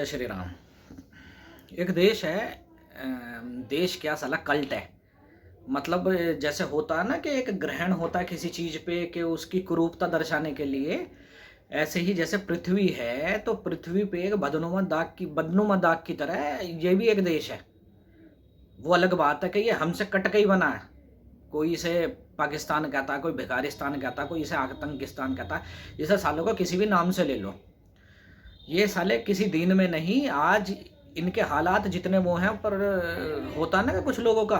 जय श्री राम। एक देश है, देश क्या साला कल्ट है। मतलब जैसे होता है ना कि एक ग्रहण होता है किसी चीज पे कि उसकी कुरूपता दर्शाने के लिए, ऐसे ही जैसे पृथ्वी है तो पृथ्वी पे एक बदनुमा दाग की तरह ये भी एक देश है। वो अलग बात है कि ये हमसे कट के ही बना है। कोई इसे पाकिस्तान कहता है, कोई भिखारिस्तान कहता है, कोई इसे आतंकिस्तान कहता है। इसे सालों को किसी भी नाम से ले लो, ये साले किसी दिन में नहीं, आज इनके हालात जितने वो हैं। पर होता ना कि कुछ लोगों का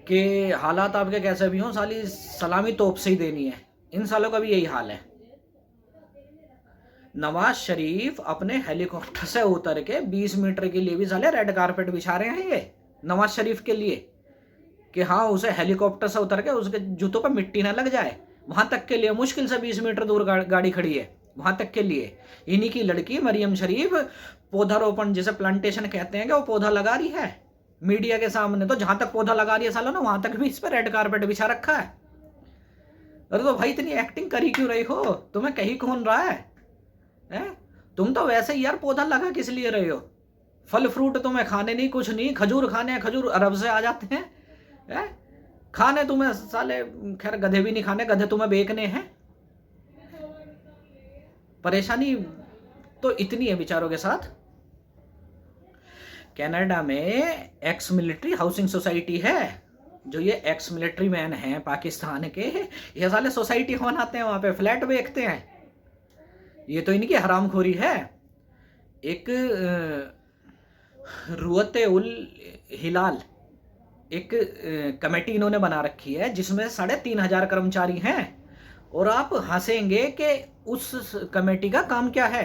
कि हालात आपके कैसे भी हों, साली सलामी तोप से ही देनी है। इन सालों का भी यही हाल है। नवाज शरीफ अपने हेलीकॉप्टर से उतर के 20 मीटर के लिए भी साले रेड कारपेट बिछा रहे हैं ये नवाज शरीफ के लिए, कि हाँ उसे हेलीकॉप्टर से उतर के उसके जूतों पर मिट्टी ना लग जाए। वहां तक के लिए मुश्किल से 20 मीटर दूर गाड़ी खड़ी है, वहां तक के लिए इन्हीं की लड़की मरियम शरीफ पौधारोपण, जिसे प्लांटेशन कहते हैं, कि वो पौधा लगा रही है मीडिया के सामने। तो जहां तक पौधा लगा रही है सालों ना, वहां तक भी इस पर रेड कारपेट बिछा रखा है। अरे तो भाई इतनी एक्टिंग करी क्यों रही हो? तुम्हें कहीं कौन रहा है? तुम तो वैसे ही यार पौधा लगा किस लिए रहे हो? फल फ्रूट तुम्हें खाने नहीं, कुछ नहीं। खजूर खाने हैं, खजूर अरब से आ जाते हैं। खाने तुम्हें साले, खैर गधे भी नहीं खाने, गधे तुम्हें बेचने हैं। परेशानी तो इतनी है बेचारों के साथ। कनाडा में एक्स मिलिट्री हाउसिंग सोसाइटी है। जो ये एक्स मिलिट्री मैन हैं पाकिस्तान के, ये साले सोसाइटी बनाते हैं, वहां पे फ्लैट बेचते हैं। ये तो इनकी हरामखोरी है। एक रुअते उल हिलाल एक कमेटी इन्होंने बना रखी है जिसमें 3,500 कर्मचारी हैं। और आप हंसेंगे कि उस कमेटी का काम क्या है।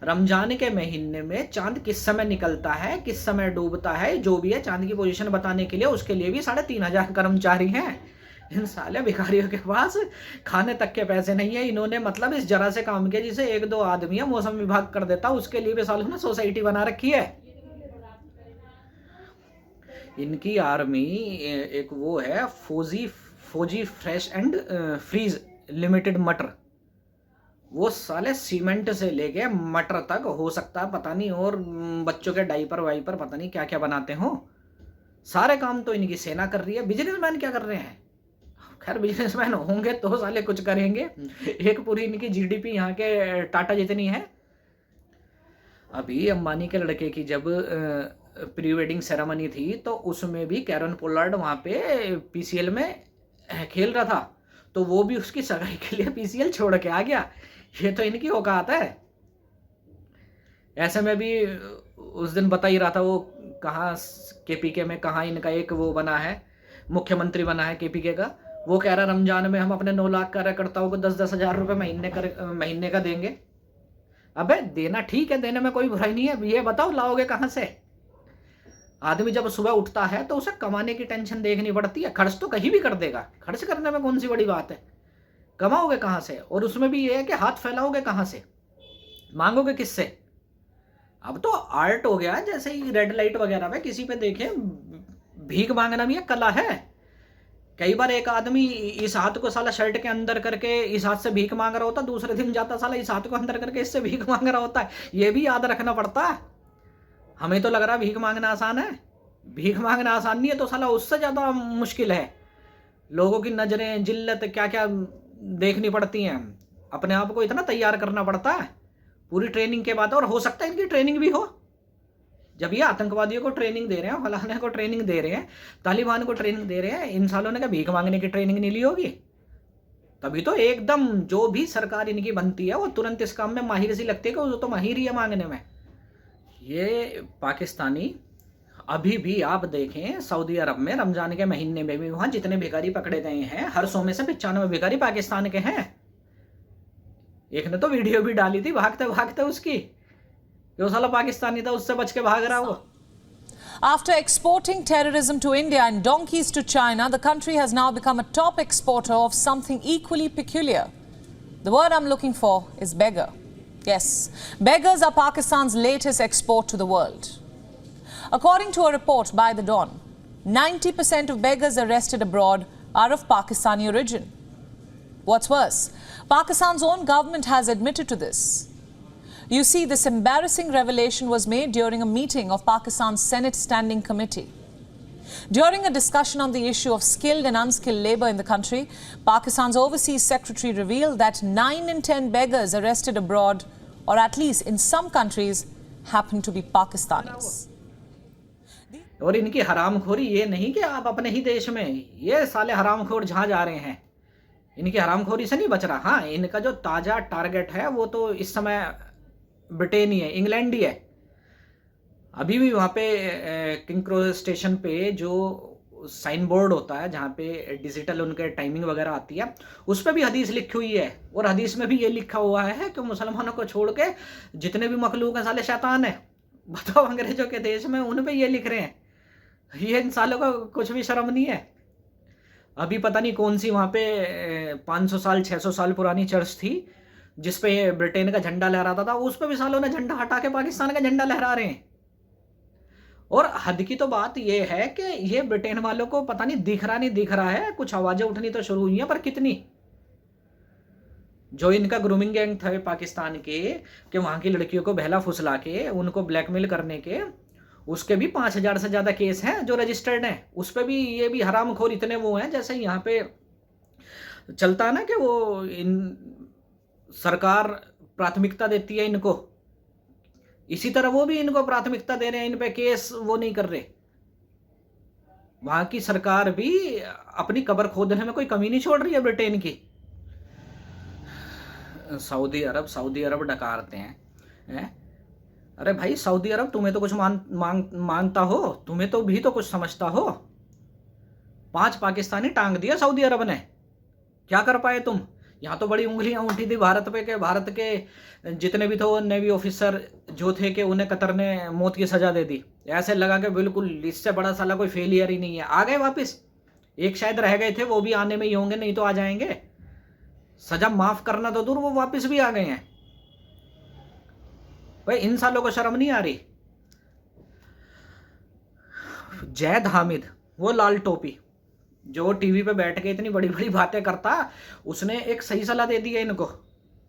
रमजान के महीने में चांद किस समय निकलता है, किस समय डूबता है, जो भी है चांद की पोजीशन बताने के लिए, उसके लिए भी 3,500 कर्मचारी हैं। इन साले भिखारियों के पास खाने तक के पैसे नहीं है। इन्होंने मतलब इस जरा से काम किया जिसे 1-2 आदमी है मौसम विभाग कर देता, उसके लिए भी सालों ने सोसाइटी बना रखी है। इनकी आर्मी एक वो है, फौजी फ्रेश एंड फ्रीज लिमिटेड मटर। वो साले सीमेंट से लेके मटर तक हो सकता है पता नहीं, और बच्चों के डाइपर वाइपर पता नहीं क्या क्या बनाते हो। सारे काम तो इनकी सेना कर रही है। बिजनेसमैन क्या कर रहे हैं? खैर बिजनेसमैन होंगे तो साले कुछ करेंगे। एक पूरी इनकी जीडीपी यहाँ के टाटा जितनी है। अभी अंबानी के लड़के की जब प्री वेडिंग सेरेमनी थी तो उसमें भी कैरन पोलार्ड वहाँ पे पीसीएल में खेल रहा था, तो वो भी उसकी सगाई के लिए पीसीएल छोड़ के आ गया। ये तो इनकी औकात है। ऐसे में भी उस दिन बता ही रहा था, वो कहाँ केपीके में कहाँ इनका एक वो बना है, मुख्यमंत्री बना है केपीके का। वो कह रहा रमजान में हम अपने 9 लाख कार्यकर्ताओं को 10-10 हज़ार रुपये महीने का देंगे। अबे देना ठीक है, देने में कोई बुराई नहीं है। ये बताओ लाओगे कहाँ से? आदमी जब सुबह उठता है तो उसे कमाने की टेंशन देखनी पड़ती है। खर्च तो कहीं भी कर देगा, खर्च करने में कौन सी बड़ी बात है। कमाओगे कहाँ से? और उसमें भी ये है कि हाथ फैलाओगे कहाँ से, मांगोगे किससे? अब तो आर्ट हो गया, जैसे ही रेड लाइट वगैरह में किसी पे देखे भीख मांगना भी एक कला है। कई बार एक आदमी इस हाथ को साला शर्ट के अंदर करके इस हाथ से भीख मांग रहा होता, दूसरे दिन जाता साला इस हाथ को अंदर करके इससे भीख मांग रहा होता है। ये भी याद रखना पड़ता है। हमें तो लग रहा है भीख मांगना आसान है, भीख मांगना आसान नहीं है, तो साला उससे ज़्यादा मुश्किल है। लोगों की नज़रें, जिल्लत, क्या क्या देखनी पड़ती हैं। अपने आप को इतना तैयार करना पड़ता है पूरी ट्रेनिंग के बाद। और हो सकता है इनकी ट्रेनिंग भी हो। जब ये आतंकवादियों को ट्रेनिंग दे रहे हैं, फलाने को ट्रेनिंग दे रहे हैं, तालिबान को ट्रेनिंग दे रहे हैं, इन सालों ने क्या भीख मांगने की ट्रेनिंग नहीं ली होगी? तभी तो एकदम जो भी सरकार इनकी बनती है वो तुरंत इस काम में माहिर सी लगती है कि वो तो माहिर ही है मांगने में। ये पाकिस्तानी अभी भी आप देखें सऊदी अरब में रमजान के महीने में भी वहां जितने भिखारी पकड़े गए हैं, हर 100 में से 95 भिखारी पाकिस्तान के हैं। एक ने तो वीडियो भी डाली थी भागते भागते उसकी, जो साला पाकिस्तानी था उससे बच के भाग रहा वो। After exporting terrorism to India and donkeys to China, the country has now become a top exporter of something equally peculiar. The word I'm looking for is beggar. Yes, beggars are Pakistan's latest export to the world. According to a report by The Dawn, 90% of beggars arrested abroad are of Pakistani origin. What's worse, Pakistan's own government has admitted to this. You see, this embarrassing revelation was made during a meeting of Pakistan's Senate Standing Committee. During a discussion on the issue of skilled and unskilled labor in the country, Pakistan's Overseas Secretary revealed that 9 in 10 beggars arrested abroad, or at least in some countries, happen to be Pakistanis. और इनकी हरामखोरी ये नहीं कि आप अपने ही देश में, ये साले हरामखोर जहाँ जा रहे हैं, इनकी हरामखोरी से नहीं बच रहा। हाँ, इनका जो ताज़ा टारगेट है वो तो इस समय ब्रिटेन ही है, इंग्लैंड ही है। अभी भी वहाँ पे किंग क्रॉस स्टेशन पे जो साइन बोर्ड होता है जहाँ पे डिजिटल उनके टाइमिंग वगैरह आती है, उस पर भी हदीस लिखी हुई है, और हदीस में भी ये लिखा हुआ है कि मुसलमानों को छोड़ के जितने भी मखलूक हैं साले शैतान है। बताओ, अंग्रेजों के देश में उन पे ये लिख रहे हैं। ये इन सालों का कुछ भी शर्म नहीं है। अभी पता नहीं कौन सी वहाँ पे 500 साल 600 साल पुरानी चर्च थी जिस पे ब्रिटेन का झंडा लहराता था, उस पे भी सालों ने झंडा हटा के पाकिस्तान का झंडा लहरा रहे हैं। और हद की तो बात ये है कि ये ब्रिटेन वालों को पता नहीं दिख रहा है, कुछ आवाजें उठनी तो शुरू हुई हैं, पर कितनी। जो इनका ग्रूमिंग गैंग था पाकिस्तान के, कि वहाँ की लड़कियों को बहला फुसला के उनको ब्लैकमेल करने के, उसके भी 5000 से ज़्यादा केस हैं जो रजिस्टर्ड हैं। उस पर भी ये भी हरामखोर इतने वो हैं, जैसे यहाँ पे चलता है ना कि वो इन सरकार प्राथमिकता देती है इनको, इसी तरह वो भी इनको प्राथमिकता दे रहे हैं, इन पे केस वो नहीं कर रहे। वहाँ की सरकार भी अपनी कब्र खोदने में कोई कमी नहीं छोड़ रही है ब्रिटेन की। सऊदी अरब डकारते हैं। अरे भाई, सऊदी अरब तुम्हें तो कुछ मांगता हो, तुम्हें तो भी तो कुछ समझता हो। 5 पाकिस्तानी टांग दिया सऊदी अरब ने, क्या कर पाए तुम? यहाँ तो बड़ी उंगलियां उठी थी भारत पे, के भारत के जितने भी थे वो नेवी ऑफिसर जो थे कि उन्हें कतर ने मौत की सजा दे दी। ऐसे लगा कि बिल्कुल इससे बड़ा साला कोई फेलियर ही नहीं है। आ गए वापस, एक शायद रह गए थे, वो भी आने में ही होंगे, नहीं तो आ जाएंगे। सजा माफ करना तो दूर, वो वापस भी आ गए हैं। भाई, इन सालों को शर्म नहीं आ रही? जैद हामिद, वो लाल टोपी जो टीवी पे बैठ के इतनी बड़ी बड़ी बातें करता, उसने एक सही सलाह दे दी है इनको।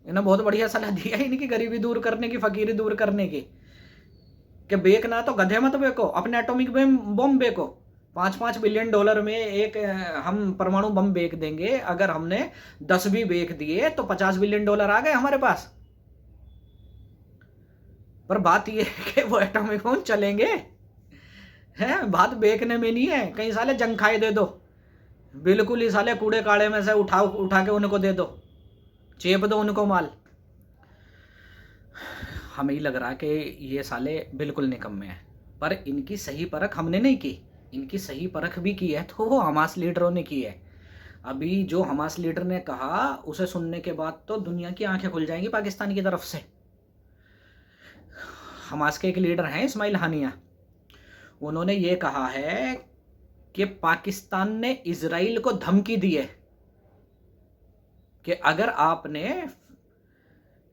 इन्हें बहुत बढ़िया सलाह दी है इनकी गरीबी दूर करने की, फकीरी दूर करने की, कि बेकना तो गधे मत बेको, अपने एटॉमिक बम बेको। $5-5 बिलियन में एक हम परमाणु बम बेच देंगे। अगर हमने 10 भी बेच दिए तो $50 बिलियन आ गए हमारे पास। पर बात ये है कि वो एटॉमिक बम चलेंगे हैं, बात बेचने में नहीं है। कहीं साले जंग खाए दे दो, बिल्कुल ही साले कूड़े काड़े में से उठा के उनको दे दो, चेप दो उनको माल। हमें ही लग रहा कि ये साले बिल्कुल निकम्मे हैं, पर इनकी सही परख हमने नहीं की। इनकी सही परख भी की है तो वो हमास लीडरों ने की है। अभी जो हमास लीडर ने कहा, उसे सुनने के बाद तो दुनिया की आंखें खुल जाएंगी पाकिस्तान की तरफ से। हमास के एक लीडर हैं इस्माइल हानिया, उन्होंने ये कहा है कि पाकिस्तान ने इजराइल को धमकी दी है कि अगर आपने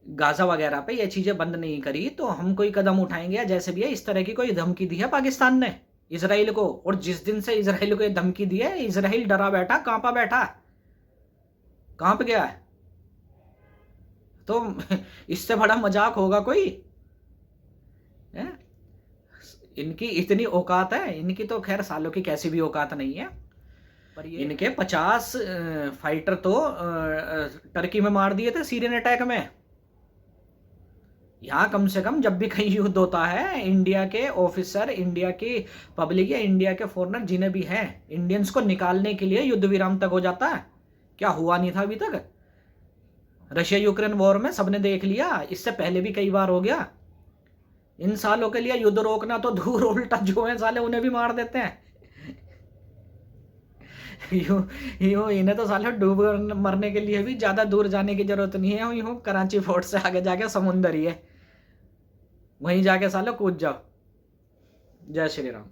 गाजा वगैरह पे ये चीज़ें बंद नहीं करी तो हम कोई कदम उठाएंगे, या जैसे भी है इस तरह की कोई धमकी दी है पाकिस्तान ने इजराइल को। और जिस दिन से इजराइल को ये धमकी दी है, इजराइल डरा बैठा, कांपा बैठा, कांप गया है। तो इससे बड़ा मजाक होगा कोई? इनकी इतनी औकात है, इनकी तो खैर सालों की कैसी भी औकात नहीं है। पर ये इनके 50 फाइटर तो टर्की में मार दिए थे सीरियन अटैक में। यहाँ कम से कम जब भी कहीं युद्ध होता है, इंडिया के ऑफिसर, इंडिया की पब्लिक या इंडिया के फॉरेनर जिन्हें भी हैं, इंडियंस को निकालने के लिए युद्ध विराम तक हो जाता है। क्या हुआ नहीं था अभी तक? रशिया यूक्रेन वॉर में सबने देख लिया, इससे पहले भी कई बार हो गया। इन सालों के लिए युद्ध रोकना तो दूर, उल्टा जो है साले उन्हें भी मार देते हैं। यूं इन्हें तो साले डूब मरने के लिए भी ज्यादा दूर जाने की जरूरत नहीं है। यूं कराची फोर्ट से आगे जाके समुंदर ही है, वहीं जाके साले कूद जाओ। जय श्री राम।